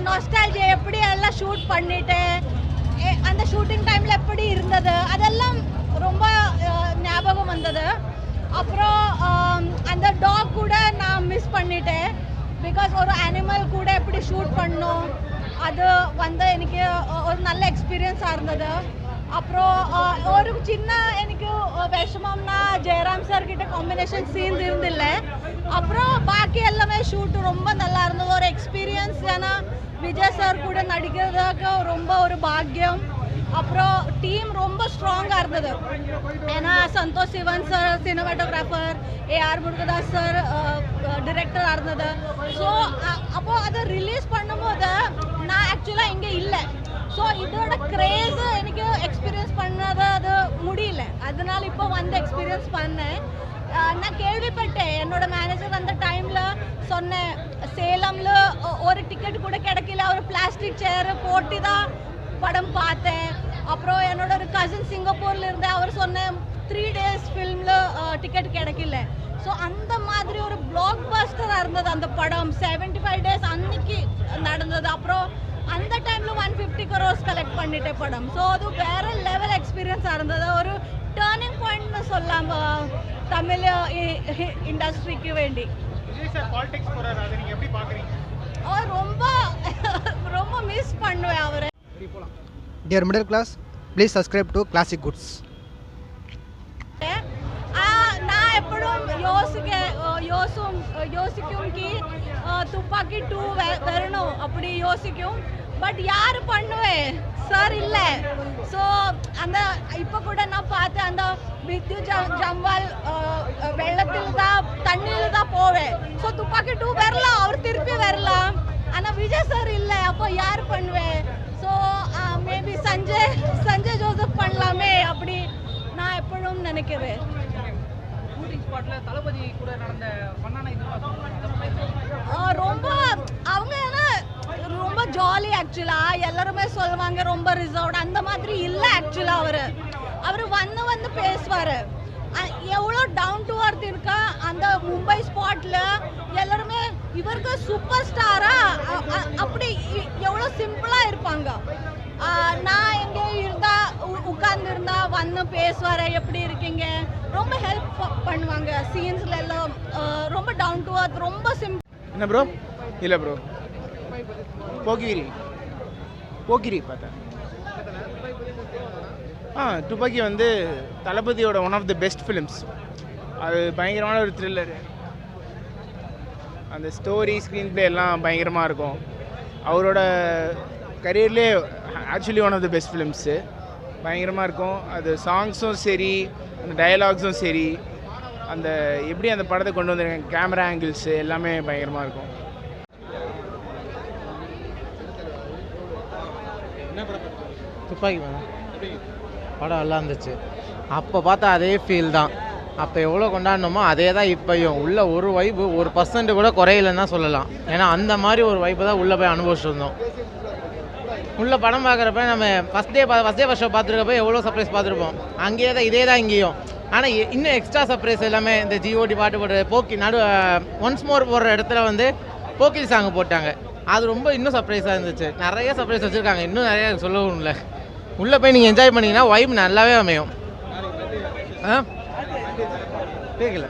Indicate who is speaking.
Speaker 1: Nostalgia எப்படி எல்லாம் shoot பண்ணிட்டு அந்த ஷூட்டிங் டைமில் எப்படி இருந்தது அதெல்லாம் ரொம்ப ஞாபகம் வந்தது. அப்புறம் அந்த டாக் கூட நான் மிஸ் பண்ணிட்டேன். பிகாஸ் ஒரு அனிமல் கூட எப்படி ஷூட் பண்ணணும் அது வந்து எனக்கு ஒரு நல்ல எக்ஸ்பீரியன்ஸாக இருந்தது. அப்புறம் ஒரு சின்ன எனக்கு விஷமம்னா ஜெயராம் சார் கிட்ட காம்பினேஷன் சீன்ஸ் இருந்தில்ல. அப்புறம் பாக்கி எல்லாமே ஷூட்டு ரொம்ப நல்லா இருந்தது. ஒரு எக்ஸ்பீரியன்ஸ். ஏன்னா விஜய் சார் கூட நடிக்கிறதுக்கு ரொம்ப ஒரு பாக்கியம். அப்புறம் டீம் ரொம்ப ஸ்ட்ராங்காக இருந்தது. ஏன்னா Santosh Sivan sir cinematographer, AR Murugadoss sir டிரெக்டராக இருந்தது. ஸோ அப்போது அதை ரிலீஸ் பண்ணும்போது நான் ஆக்சுவலாக இங்கே இல்லை. ஸோ இதோட க்ரேஸு எனக்கு எக்ஸ்பீரியன்ஸ் பண்ணது அது முடியல. அதனால இப்போ வந்து எக்ஸ்பீரியன்ஸ் பண்ணேன். நான் கேள்விப்பட்டேன். என்னோட மேனேஜர் அந்த டைமில் சொன்னேன், சேலமில் ஒரு டிக்கெட் கூட கிடைக்கல, ஒரு பிளாஸ்டிக் சேர் போட்டு தான் படம் பார்த்தேன். அப்புறம் என்னோட ஒரு கசின் சிங்கப்பூரில் இருந்தேன். அவர் சொன்னேன் 3 days ஃபில்மில் டிக்கெட் கிடைக்கல. ஸோ அந்த மாதிரி ஒரு பிளாக் பஸ்டராக இருந்தது அந்த படம். 75 days அன்னைக்கு நடந்தது. அப்புறம் அந்த டைமில் 150 crores கலெக்ட் பண்ணிட்டேன் படம். ஸோ அது வேறு லெவல் எக்ஸ்பீரியன்ஸாக இருந்தது. ஒரு டேர்னிங் பாயிண்ட்னு சொல்லலாம் தமிழ் இண்டஸ்ட்ரிக்கு வேண்டி. ரொம்ப ரொம்ப மிஸ் பண்ணுவேன் அவரை.
Speaker 2: Dear middle class, please subscribe to Classic Goods.
Speaker 1: நான் எப்படும் யோசிக்கும் கி துப்பாக்கி 2 வரணும் அப்படி யோசிக்கும். பட் யார் பண்ணுவேன் சார் இல்லை. ஸோ அந்த இப்போ கூட நான் பார்த்தேன் அந்த வித்யு ஜம்வால் வெள்ளத்தில் தான் தண்ணியில் தான் போவேன். ஸோ துப்பாக்கி 2 வரலாம், அவர் திருப்பி வரலாம். ஆனால் விஜய் சார் இல்லை. அப்போ யார் பண்ணுவேன்? ஸோ மேபி சஞ்சய் ஜோசப் பண்ணலாமே அப்படி நான் எப்பவும் நினைக்கிறேன். ரொம்ப அவங்க ரொம்ப ஜாலி. ஆக்சுவலாக எல்லாருமே சொல்லுவாங்க ரொம்ப ரிசர்வ்டு. அந்த மாதிரி இல்லை. ஆக்சுவலாக அவர் வந்து பேசுவார். எவ்வளோ டவுன் டு அர்த் இருக்கா அந்த மும்பை ஸ்பாட்டில். எல்லாருமே இவருக்கு சூப்பர் ஸ்டாராக அப்படி எவ்வளோ சிம்பிளாக இருப்பாங்க. நான் எங்கே உட்கார்ந்துருந்தா வந்து பேசுவார், எப்படி இருக்கீங்க, ரொம்ப ஹெல்ப் பண்ணுவாங்க சீன்ஸ்ல எல்லாம். ரொம்ப டவுன் டு அர்த், ரொம்ப சிம்பிள்.
Speaker 3: என்ன ப்ரோ? இல்லை ப்ரோ, போக்கிரி பார்த்தேன். துப்பாக்கி வந்து தளபதியோட one of the best films. அது பயங்கரமான ஒரு த்ரில்லரு. அந்த ஸ்டோரி ஸ்க்ரீன் ப்ளே எல்லாம் பயங்கரமாக இருக்கும். அவரோட கரியர்லேயே actually one of the best films. பயங்கரமாக இருக்கும். அது சாங்ஸும் சரி, அந்த டயலாக்ஸும் சரி, அந்த எப்படி அந்த படத்தை கொண்டு வந்திருக்காங்க, கேமரா ஆங்கிள்ஸு எல்லாமே பயங்கரமாக இருக்கும்.
Speaker 4: துப்பாக்கி படம் நல்லா இருந்துச்சு. அப்போ பார்த்தா அதே ஃபீல் தான். அப்போ எவ்வளோ கொண்டாடணுமோ அதே தான் இப்போயும். உள்ள ஒரு வைப்பு 1% கூட குறையிலன்னு தான் சொல்லலாம். ஏன்னா அந்த மாதிரி ஒரு வைப்பு தான் உள்ளே போய் அனுபவிச்சுட்டு இருந்தோம். உள்ளே படம் பார்க்குறப்ப நம்ம ஃபஸ்ட் டே ஃபஸ்ட் ஷோ பார்த்துருக்கப்ப எவ்வளோ சர்ப்ரைஸ் பார்த்துருப்போம். அங்கேயே தான் இதே தான் இங்கேயும். ஆனால் இன்னும் எக்ஸ்ட்ரா சர்ப்ரைஸ் எல்லாமே இந்த ஜிஓடி பாட்டு போட்டு போக்கி ஒன்ஸ் மோர் போடுற இடத்துல வந்து போக்கில் சாங் போட்டாங்க. அது ரொம்ப இன்னும் சர்ப்ரைஸாக இருந்துச்சு. நிறைய சர்ப்ரைஸ் வச்சுருக்காங்க. இன்னும் நிறைய சொல்லவும் இல்லை. உள்ளே போய் நீங்கள் என்ஜாய் பண்ணிங்கன்னா வைப் நல்லாவே அமையும். கேட்கல.